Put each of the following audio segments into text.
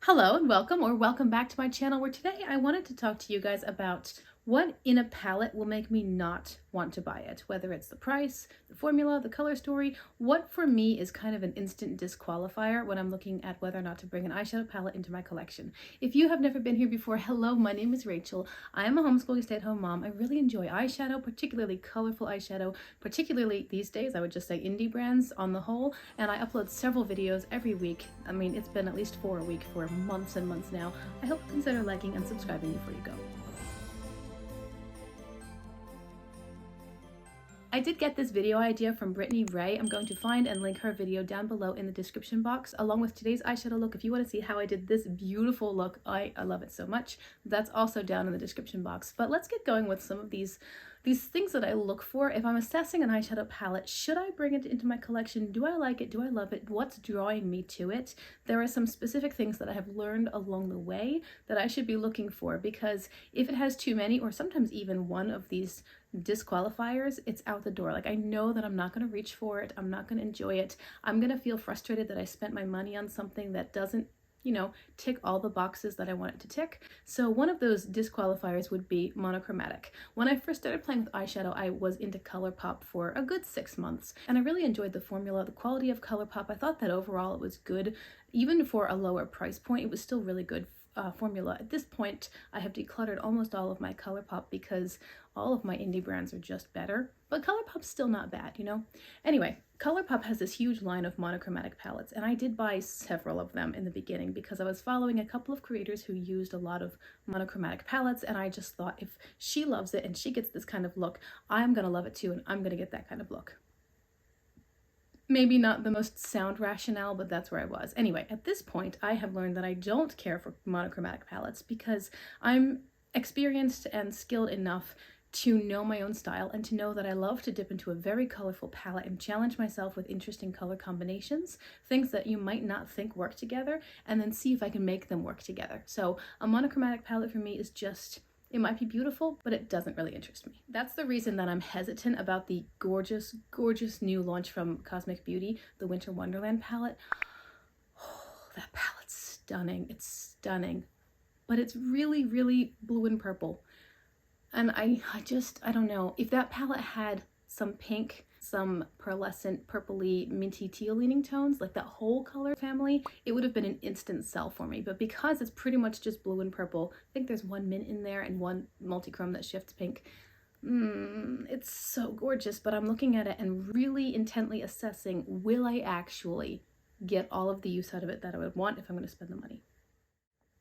Hello and welcome, or welcome back to my channel, where today I wanted to talk to you guys about what in a palette will make me not want to buy it, whether it's the price, the formula, the color story. What for me is kind of an instant disqualifier when I'm looking at whether or not to bring an eyeshadow palette into my collection. If you have never been here before, hello, my name is Rachel. I am a homeschooling stay-at-home mom. I really enjoy eyeshadow, particularly colorful eyeshadow, particularly these days, I would just say indie brands on the whole, and I upload several videos every week. I mean, it's been at least 4 a week for months and months now. I hope you consider liking and subscribing before you go. I did get this video idea from Brittany Ray. I'm going to find and link her video down below in the description box, along with today's eyeshadow look. If you want to see how I did this beautiful look, I love it so much. That's also down in the description box. But let's get going with some of these things that I look for. If I'm assessing an eyeshadow palette, should I bring it into my collection? Do I like it? Do I love it? What's drawing me to it? There are some specific things that I have learned along the way that I should be looking for, because if it has too many, or sometimes even one of these disqualifiers, it's out the door. Like, I know that I'm not going to reach for it. I'm not going to enjoy it. I'm going to feel frustrated that I spent my money on something that doesn't, tick all the boxes that I want it to tick. So one of those disqualifiers would be monochromatic. When I first started playing with eyeshadow, I was into ColourPop for a good 6 months, and I really enjoyed the formula, the quality of ColourPop. I thought that overall it was good. Even for a lower price point, it was still really good formula. At this point, I have decluttered almost all of my ColourPop because all of my indie brands are just better, but ColourPop's still not bad, Anyway, ColourPop has this huge line of monochromatic palettes, and I did buy several of them in the beginning because I was following a couple of creators who used a lot of monochromatic palettes, and I just thought, if she loves it and she gets this kind of look, I'm gonna love it too, and I'm gonna get that kind of look. Maybe not the most sound rationale, but that's where I was. Anyway, at this point, I have learned that I don't care for monochromatic palettes because I'm experienced and skilled enough to know my own style and to know that I love to dip into a very colorful palette and challenge myself with interesting color combinations, things that you might not think work together, and then see if I can make them work together. So a monochromatic palette for me is just, it might be beautiful, but it doesn't really interest me. That's the reason that I'm hesitant about the gorgeous, gorgeous new launch from Cosmic Beauty, the Winter Wonderland palette. Oh, that palette's stunning. It's stunning. But it's really, really blue and purple. And I don't know. If that palette had some pink, some pearlescent, purpley, minty teal leaning tones, like that whole color family, it would have been an instant sell for me. But because it's pretty much just blue and purple, I think there's one mint in there and one multi-chrome that shifts pink. It's so gorgeous, but I'm looking at it and really intently assessing, will I actually get all of the use out of it that I would want if I'm going to spend the money?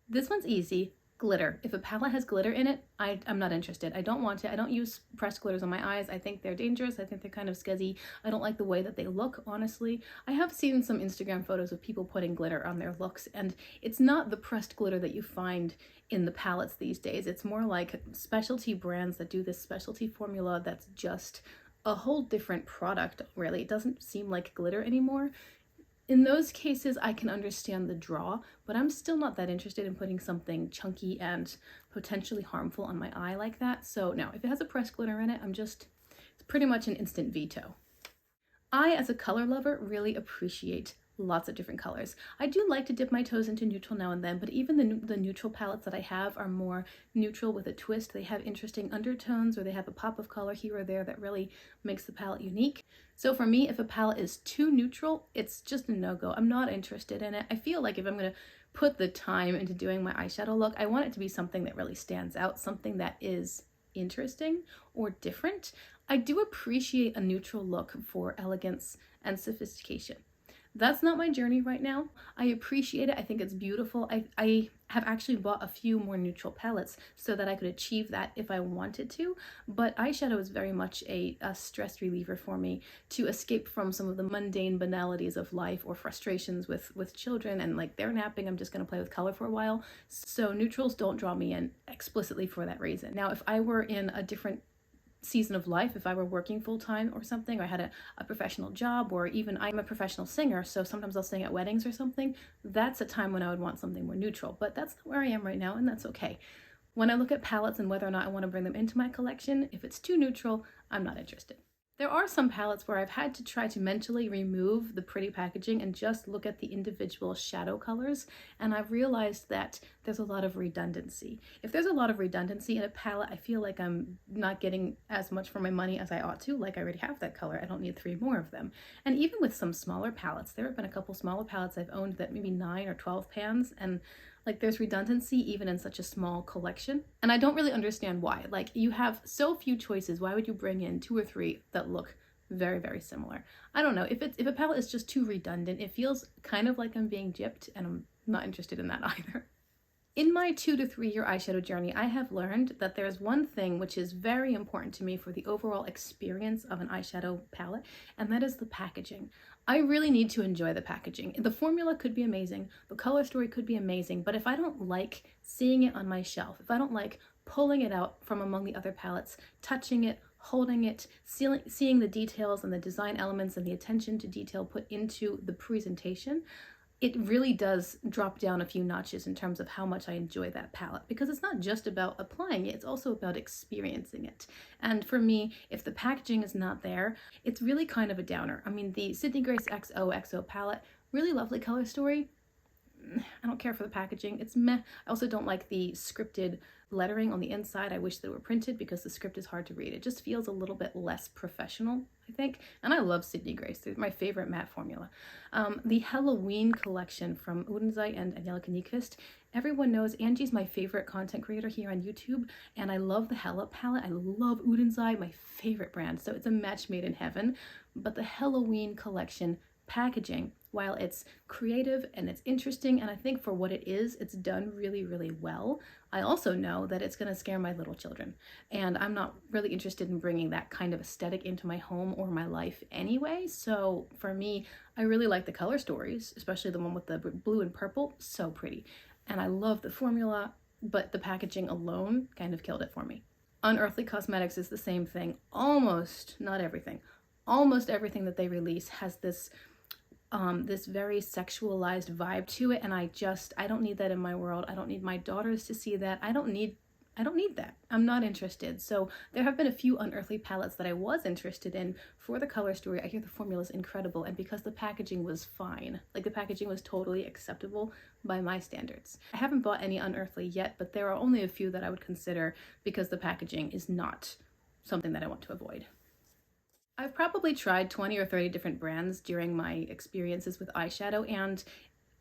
This one's easy. Glitter. If a palette has glitter in it, I'm not interested. I don't want it. I don't use pressed glitters on my eyes. I think they're dangerous. I think they're kind of scuzzy. I don't like the way that they look, honestly. I have seen some Instagram photos of people putting glitter on their looks, and it's not the pressed glitter that you find in the palettes these days. It's more like specialty brands that do this specialty formula that's just a whole different product, really. It doesn't seem like glitter anymore. In those cases, I can understand the draw, but I'm still not that interested in putting something chunky and potentially harmful on my eye like that. So no, if it has a pressed glitter in it, it's pretty much an instant veto. I, as a color lover, really appreciate lots of different colors. I do like to dip my toes into neutral now and then, but even the neutral palettes that I have are more neutral with a twist. They have interesting undertones, or they have a pop of color here or there that really makes the palette unique. So for me, if a palette is too neutral, it's just a no-go. I'm not interested in it. I feel like if I'm going to put the time into doing my eyeshadow look, I want it to be something that really stands out, something that is interesting or different. I do appreciate a neutral look for elegance and sophistication. That's not my journey right now. I appreciate it. I think it's beautiful. I have actually bought a few more neutral palettes so that I could achieve that if I wanted to, but eyeshadow is very much a stress reliever for me to escape from some of the mundane banalities of life or frustrations with children, and like they're napping, I'm just going to play with color for a while. So neutrals don't draw me in explicitly for that reason. Now, if I were in a different season of life, if I were working full-time or something, or I had a professional job, or even I'm a professional singer, so sometimes I'll sing at weddings or something, that's a time when I would want something more neutral. But that's not where I am right now, and that's okay. When I look at palettes and whether or not I want to bring them into my collection, if it's too neutral, I'm not interested. There are some palettes where I've had to try to mentally remove the pretty packaging and just look at the individual shadow colors, and I've realized that there's a lot of redundancy. If there's a lot of redundancy in a palette, I feel like I'm not getting as much for my money as I ought to. Like, I already have that color, I don't need 3 more of them. And even with some smaller palettes, there have been a couple smaller palettes I've owned that maybe 9 or 12 pans, and like, there's redundancy even in such a small collection. And I don't really understand why. Like, you have so few choices. Why would you bring in 2 or 3 that look very, very similar? I don't know. If a palette is just too redundant, it feels kind of like I'm being gypped, and I'm not interested in that either. In my 2 to 3 year eyeshadow journey, I have learned that there's one thing which is very important to me for the overall experience of an eyeshadow palette, and that is the packaging. I really need to enjoy the packaging. The formula could be amazing, the color story could be amazing, but if I don't like seeing it on my shelf, if I don't like pulling it out from among the other palettes, touching it, holding it, seeing the details and the design elements and the attention to detail put into the presentation, it really does drop down a few notches in terms of how much I enjoy that palette, because it's not just about applying it, it's also about experiencing it. And for me, if the packaging is not there, it's really kind of a downer. I mean, the Sydney Grace XOXO palette, really lovely color story. I don't care for the packaging, it's meh. I also don't like the scripted lettering on the inside. I wish they were printed because the script is hard to read. It just feels a little bit less professional, I think. And I love Sydney Grace, they're my favorite matte formula. The Halloween collection from Udenzai and Angelica Nyquist. Everyone knows Angie's my favorite content creator here on YouTube, and I love the Hella palette. I love Udenzai, my favorite brand, so it's a match made in heaven. But the Halloween collection packaging, while it's creative and it's interesting, and I think for what it is, it's done really, really well, I also know that it's going to scare my little children, and I'm not really interested in bringing that kind of aesthetic into my home or my life anyway. So for me, I really like the color stories, especially the one with the blue and purple, so pretty, and I love the formula, but the packaging alone kind of killed it for me. Unearthly Cosmetics is the same thing. Almost, not everything, almost everything that they release has this this very sexualized vibe to it, and I don't need that in my world. I don't need my daughters to see that. I don't need that. I'm not interested. So there have been a few Unearthly palettes that I was interested in for the color story. I hear the formula is incredible, and because the packaging was fine, like the packaging was totally acceptable by my standards. I haven't bought any Unearthly yet, but there are only a few that I would consider because the packaging is not something that I want to avoid. I've probably tried 20 or 30 different brands during my experiences with eyeshadow, and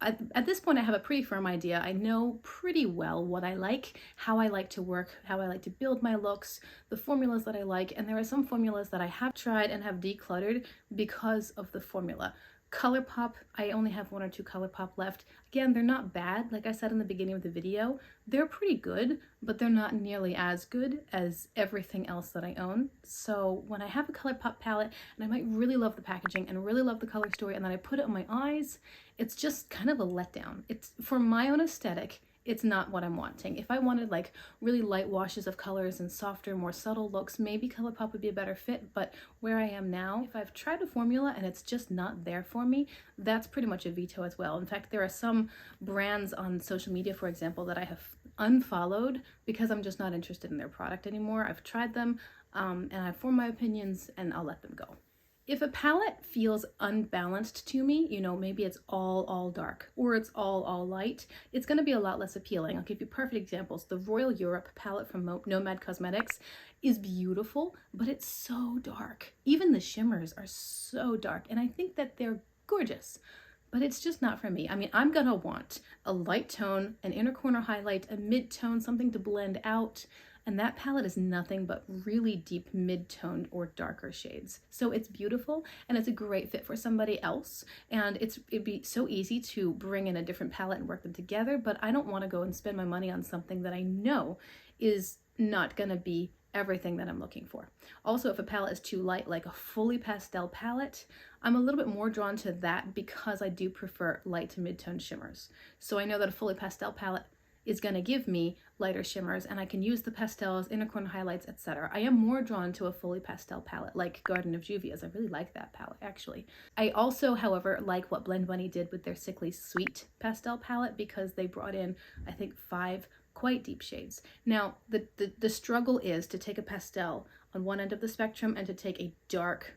at this point I have a pretty firm idea. I know pretty well what I like, how I like to work, how I like to build my looks, the formulas that I like, and there are some formulas that I have tried and have decluttered because of the formula. ColourPop, I only have 1 or 2 ColourPop left. Again, they're not bad. Like I said in the beginning of the video, they're pretty good, but they're not nearly as good as everything else that I own. So when I have a ColourPop palette and I might really love the packaging and really love the color story, and then I put it on my eyes, it's just kind of a letdown. It's, for my own aesthetic, it's not what I'm wanting. If I wanted like really light washes of colors and softer, more subtle looks, maybe ColourPop would be a better fit, but where I am now, if I've tried a formula and it's just not there for me, that's pretty much a veto as well. In fact, there are some brands on social media, for example, that I have unfollowed because I'm just not interested in their product anymore. I've tried them and I've formed my opinions, and I'll let them go. If a palette feels unbalanced to me, you know, maybe it's all dark or it's all light, it's going to be a lot less appealing. I'll give you perfect examples. The Royal Europe palette from Nomad Cosmetics is beautiful, but it's so dark. Even the shimmers are so dark, and I think that they're gorgeous, but it's just not for me. I mean, I'm going to want a light tone, an inner corner highlight, a mid-tone, something to blend out. And that palette is nothing but really deep mid-toned or darker shades. So it's beautiful, and it's a great fit for somebody else. And it'd be so easy to bring in a different palette and work them together, but I don't want to go and spend my money on something that I know is not going to be everything that I'm looking for. Also, if a palette is too light, like a fully pastel palette, I'm a little bit more drawn to that because I do prefer light to mid-tone shimmers. So I know that a fully pastel palette is going to give me lighter shimmers, and I can use the pastels, inner corner highlights, etc. I am more drawn to a fully pastel palette like Garden of Juvia's. I really like that palette, actually. I also, however, like what Blend Bunny did with their Sickly Sweet pastel palette because they brought in, I think, 5 quite deep shades. Now, the struggle is to take a pastel on one end of the spectrum and to take a dark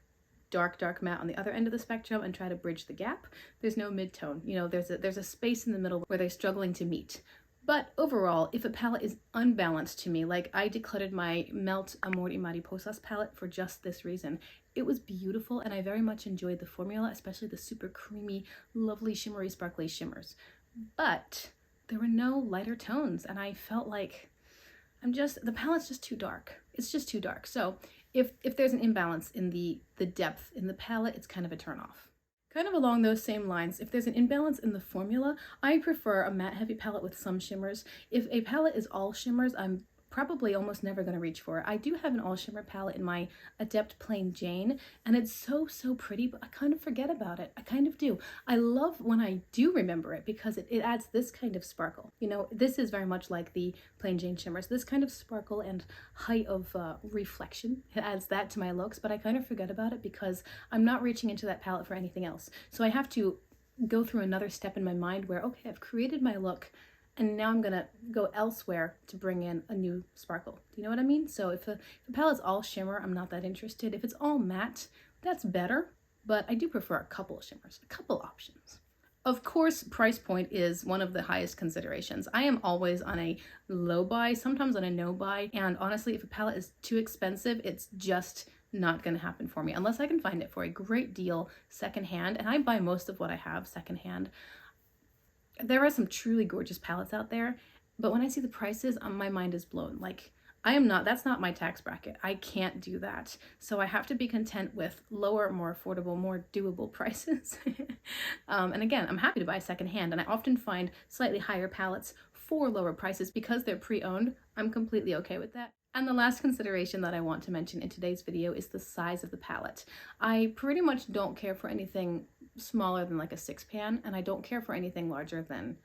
matte on the other end of the spectrum and try to bridge the gap. There's no mid-tone. You know, there's a space in the middle where they're struggling to meet. But overall, if a palette is unbalanced to me, like I decluttered my Melt Amor y Mariposas palette for just this reason. It was beautiful and I very much enjoyed the formula, especially the super creamy, lovely, shimmery, sparkly shimmers. But there were no lighter tones and I felt like the palette's just too dark. It's just too dark. So if there's an imbalance in the depth in the palette, it's kind of a turn off. Kind of along those same lines, if there's an imbalance in the formula, I prefer a matte heavy palette with some shimmers. If a palette is all shimmers, I'm probably almost never going to reach for it. I do have an all shimmer palette in my Adept Plain Jane, and it's so pretty, but I kind of forget about it. I kind of do. I love when I do remember it because it adds this kind of sparkle. You know, this is very much like the Plain Jane shimmers. This kind of sparkle and height of reflection, it adds that to my looks, but I kind of forget about it because I'm not reaching into that palette for anything else. So I have to go through another step in my mind where, okay, I've created my look, and now I'm gonna go elsewhere to bring in a new sparkle. Do you know what I mean? So if the palette's all shimmer, I'm not that interested. If it's all matte, that's better, but I do prefer a couple of shimmers, a couple options. Of course, price point is one of the highest considerations. I am always on a low buy, sometimes on a no buy, and honestly, if a palette is too expensive, it's just not gonna happen for me unless I can find it for a great deal secondhand, and I buy most of what I have secondhand. There are some truly gorgeous palettes out there, but when I see the prices, my mind is blown. Like, that's not my tax bracket. I can't do that. So I have to be content with lower, more affordable, more doable prices. And again, I'm happy to buy secondhand, and I often find slightly higher palettes for lower prices because they're pre-owned. I'm completely okay with that. And the last consideration that I want to mention in today's video is the size of the palette. I pretty much don't care for anything smaller than like a 6-pan, and I don't care for anything larger than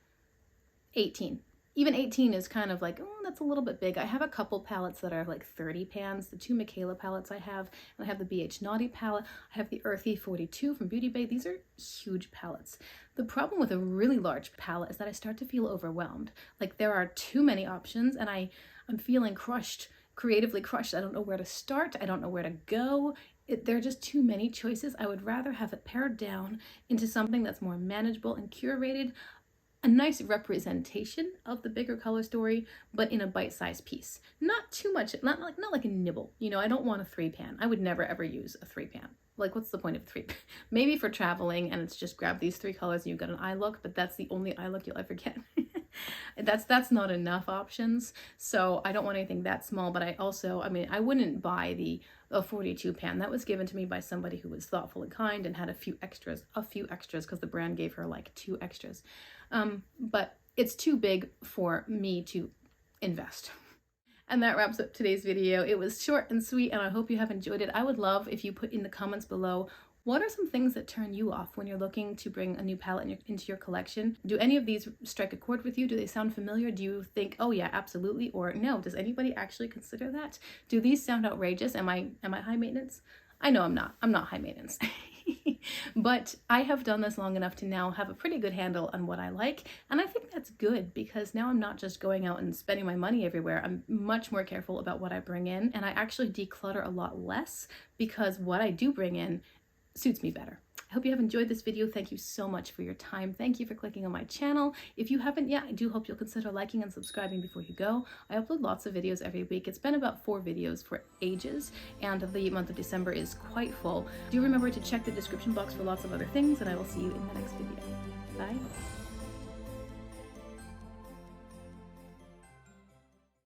18. Even 18 is kind of like, oh, that's a little bit big. I have a couple palettes that are like 30 pans, the 2 Michaela palettes I have, and I have the BH Naughty palette. I have the Earthy 42 from Beauty Bay. These are huge palettes. The problem with a really large palette is that I start to feel overwhelmed. Like there are too many options and I'm feeling crushed, creatively crushed. I don't know where to start. I don't know where to go. There are just too many choices. I would rather have it pared down into something that's more manageable and curated, a nice representation of the bigger color story, but in a bite-sized piece. Not too much, not like a nibble. You know, I don't want a 3-pan. I would never ever use a 3-pan. Like, what's the point of 3? Maybe for traveling and it's just grab these 3 colors and you've got an eye look, but that's the only eye look you'll ever get. That's not enough options. So I don't want anything that small, but I wouldn't buy a 42 pan. That was given to me by somebody who was thoughtful and kind and had a few extras because the brand gave her like 2 extras. But it's too big for me to invest. And that wraps up today's video. It was short and sweet, and I hope you have enjoyed it. I would love if you put in the comments below, what are some things that turn you off when you're looking to bring a new palette into your collection? Do any of these strike a chord with you? Do they sound familiar? Do you think, oh yeah, absolutely, or no? Does anybody actually consider that? Do these sound outrageous? Am I high maintenance? I know I'm not. I'm not high maintenance. But I have done this long enough to now have a pretty good handle on what I like, and I think that's good because now I'm not just going out and spending my money everywhere. I'm much more careful about what I bring in, and I actually declutter a lot less because what I do bring in suits me better. I hope you have enjoyed this video. Thank you so much for your time. Thank you for clicking on my channel. If you haven't yet, I do hope you'll consider liking and subscribing before you go. I upload lots of videos every week. It's been about 4 videos for ages, and the month of December is quite full. Do remember to check the description box for lots of other things, and I will see you in the next video. Bye.